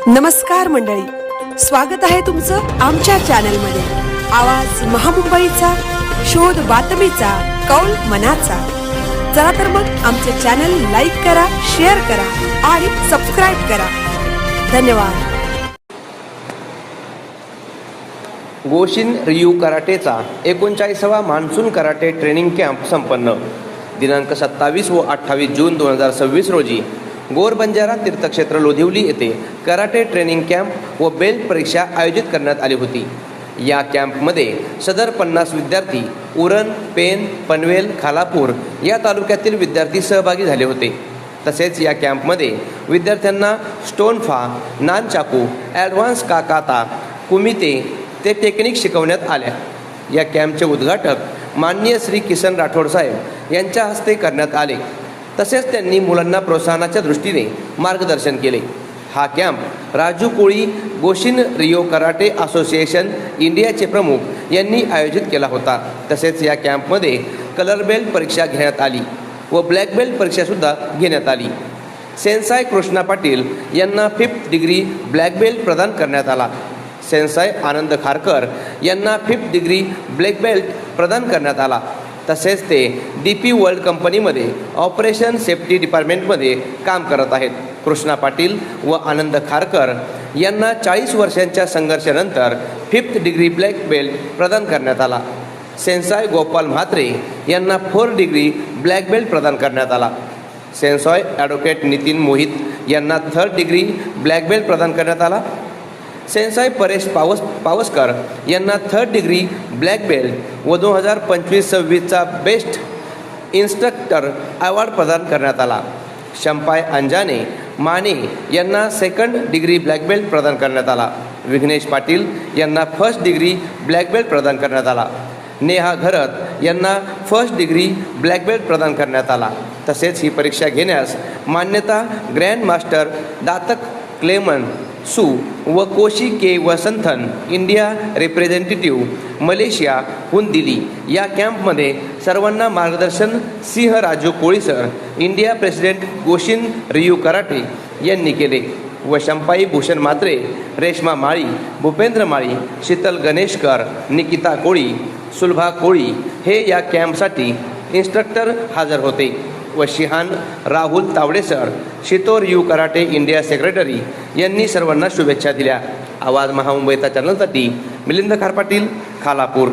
नमस्कार मंडळी, स्वागत आहे तुमचं आमच्या चॅनलमध्ये। आवाज महामुंबईचा, शोध बातमीचा, कौल मनाचा। चला तर मग आमचे चॅनल लाईक करा, शेअर करा आणि सबस्क्राइब करा। धन्यवाद। गोशिन रियू कराटेचा 39वा मान्सून कराटे ट्रेनिंग कॅम्प संपन्न। दिनांक 27 व 28 जून 2026 रोजी गोरबंजारा तीर्थक्षेत्र लोधिवली येथे कराटे ट्रेनिंग कॅम्प व बेल्ट परीक्षा आयोजित करण्यात आली होती। या कॅम्पमध्ये सदर 50 विद्यार्थी उरण, पेन, पनवेल, खालापूर या तालुक्यातील विद्यार्थी सहभागी झाले होते। तसेच या कॅम्पमध्ये विद्यार्थ्यांना स्टोनफा, नानचाकू, ॲडव्हान्स काकाता, कुमिते ते टेक्निक शिकवण्यात आल्या। या कॅम्पचे उद्घाटक माननीय श्री किसन राठोड साहेब यांच्या हस्ते करण्यात आले। तसेच त्यांनी मुलांना प्रोत्साहनाच्या दृष्टीने मार्गदर्शन केले। हा कॅम्प राजू कोळी गोशिन रियो कराटे असोसिएशन इंडियाचे प्रमुख यांनी आयोजित केला होता। तसेच या कॅम्पमध्ये कलर बेल्ट परीक्षा घेण्यात आली व ब्लॅक बेल्ट परीक्षासुद्धा घेण्यात आली। सेन्साय कृष्णा पाटील यांना 5th डिग्री ब्लॅक बेल्ट प्रदान करण्यात आला। सेन्साय आनंद खारकर यांना 5th डिग्री ब्लॅक बेल्ट प्रदान करण्यात आला। तसेच ते DP वर्ल्ड कंपनीमध्ये ऑपरेशन सेफ्टी डिपार्टमेंटमध्ये काम करत आहेत। कृष्णा पाटील व आनंद खारकर यांना 40 वर्षांच्या संघर्षानंतर 5th डिग्री ब्लॅक बेल्ट प्रदान करण्यात आला। सेन्साय गोपाल म्हात्रे यांना 4th डिग्री ब्लॅक बेल्ट प्रदान करण्यात आला। सेन्साय ॲडव्होकेट नितीन मोहित यांना 3rd डिग्री ब्लॅक बेल्ट प्रदान करण्यात आला। सेन्साय परेश पावसकर यांना 3rd डिग्री ब्लॅक बेल्ट व 2025-26चा बेस्ट इन्स्ट्रक्टर अवॉर्ड प्रदान करण्यात आला। शंपाय अंजाने माने यांना 2nd डिग्री ब्लॅक बेल्ट प्रदान करण्यात आला। विघ्नेश पाटील यांना 1st डिग्री ब्लॅक बेल्ट प्रदान करण्यात आला। नेहा घरत यांना 1st डिग्री ब्लॅक बेल्ट प्रदान करण्यात आला। तसेच ही परीक्षा घेण्यास मान्यता ग्रँड मास्टर दातक क्लेमन सू व कोशी के वसंथन इंडिया रिप्रेझेंटेटिव्ह मलेशियाहून दिली। या कॅम्पमध्ये सर्वांना मार्गदर्शन सिंह राजू कोळी सर, इंडिया प्रेसिडेंट गोशिन रियू कराटे यांनी केले व शंपाई भूषण म्हात्रे, रेश्मा माळी, भूपेंद्र माळी, शीतल गणेशकर, निकिता कोळी, सुलभा कोळी हे या कॅम्पसाठी इन्स्ट्रक्टर हजर होते व शिहान राहुल तावडे सर, शितोर यू कराटे इंडिया सेक्रेटरी यांनी सर्वांना शुभेच्छा दिल्या। आवाज महामुंबईचा चॅनलसाठी मिलिंद खारपाटील, खालापूर।